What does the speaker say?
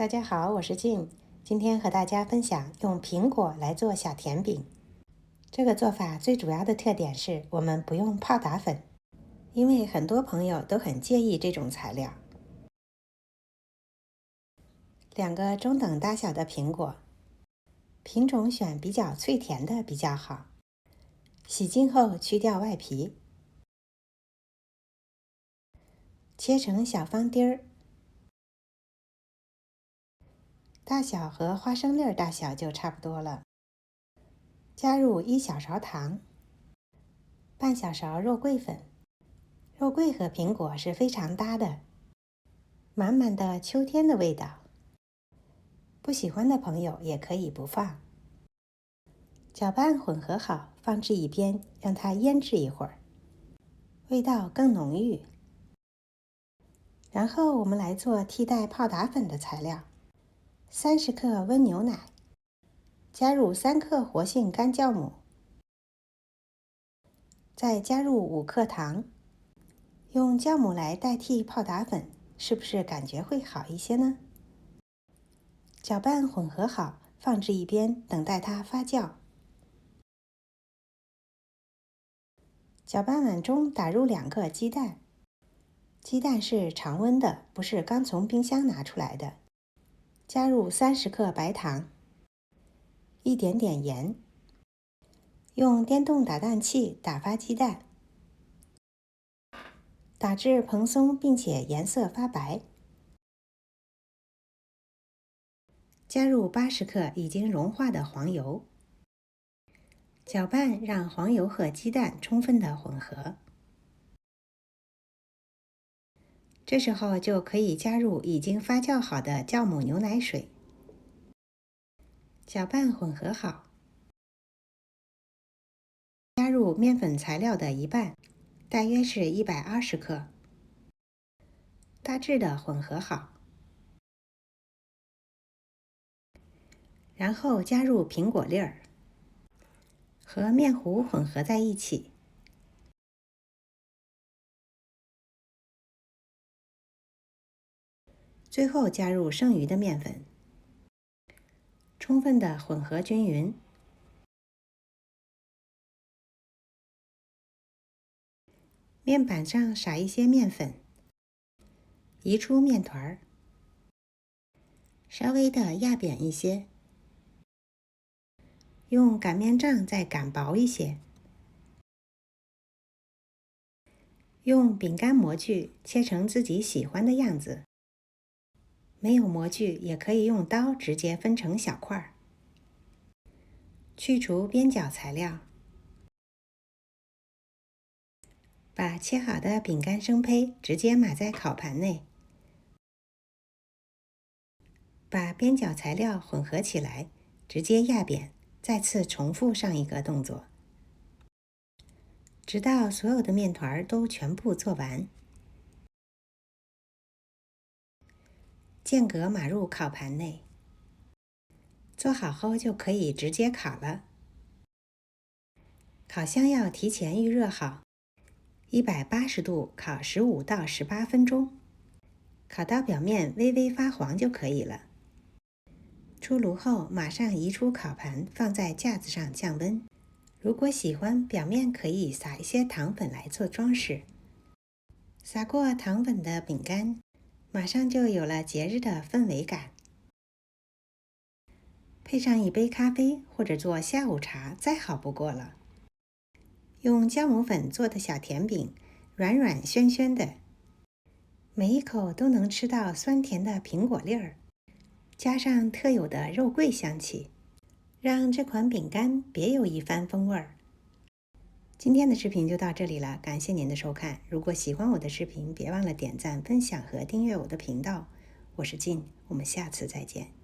大家好，我是静，今天和大家分享用苹果来做小甜饼。这个做法最主要的特点是我们不用泡打粉，因为很多朋友都很介意这种材料。2个中等大小的苹果，品种选比较脆甜的比较好。洗净后去掉外皮，切成小方丁儿，大小和花生粒大小就差不多了。加入1小勺糖，半小勺肉桂粉。肉桂和苹果是非常搭的，满满的秋天的味道。不喜欢的朋友也可以不放。搅拌混合好，放置一边，让它腌制一会儿，味道更浓郁。然后我们来做替代泡打粉的材料：30克温牛奶，加入3克活性干酵母，再加入5克糖。用酵母来代替泡打粉，是不是感觉会好一些呢？搅拌混合好，放置一边，等待它发酵。搅拌碗中打入2个鸡蛋，鸡蛋是常温的，不是刚从冰箱拿出来的。加入30克白糖，一点点盐，用电动打蛋器打发鸡蛋，打至蓬松并且颜色发白。加入80克已经融化的黄油，搅拌让黄油和鸡蛋充分的混合。这时候就可以加入已经发酵好的酵母牛奶水，搅拌混合好。加入面粉材料的一半，大约是120克，大致的混合好。然后加入苹果粒儿，和面糊混合在一起。最后加入剩余的面粉，充分的混合均匀。面板上撒一些面粉，移出面团儿，稍微的压扁一些，用擀面杖再擀薄一些。用饼干模具切成自己喜欢的样子，没有模具也可以用刀直接分成小块儿。去除边角材料，把切好的饼干生胚直接码在烤盘内，把边角材料混合起来，直接压扁，再次重复上一个动作，直到所有的面团都全部做完。间隔码入烤盘内，做好后就可以直接烤了。烤箱要提前预热好，180度烤15到18分钟，烤到表面微微发黄就可以了。出炉后马上移出烤盘，放在架子上降温。如果喜欢，表面可以撒一些糖粉来做装饰。撒过糖粉的饼干，马上就有了节日的氛围感。配上一杯咖啡或者做下午茶，再好不过了。用酵母粉做的小甜饼，软软暄暄的，每一口都能吃到酸甜的苹果粒儿，加上特有的肉桂香气，让这款饼干别有一番风味儿。今天的视频就到这里了，感谢您的收看。如果喜欢我的视频，别忘了点赞、分享和订阅我的频道。我是静，我们下次再见。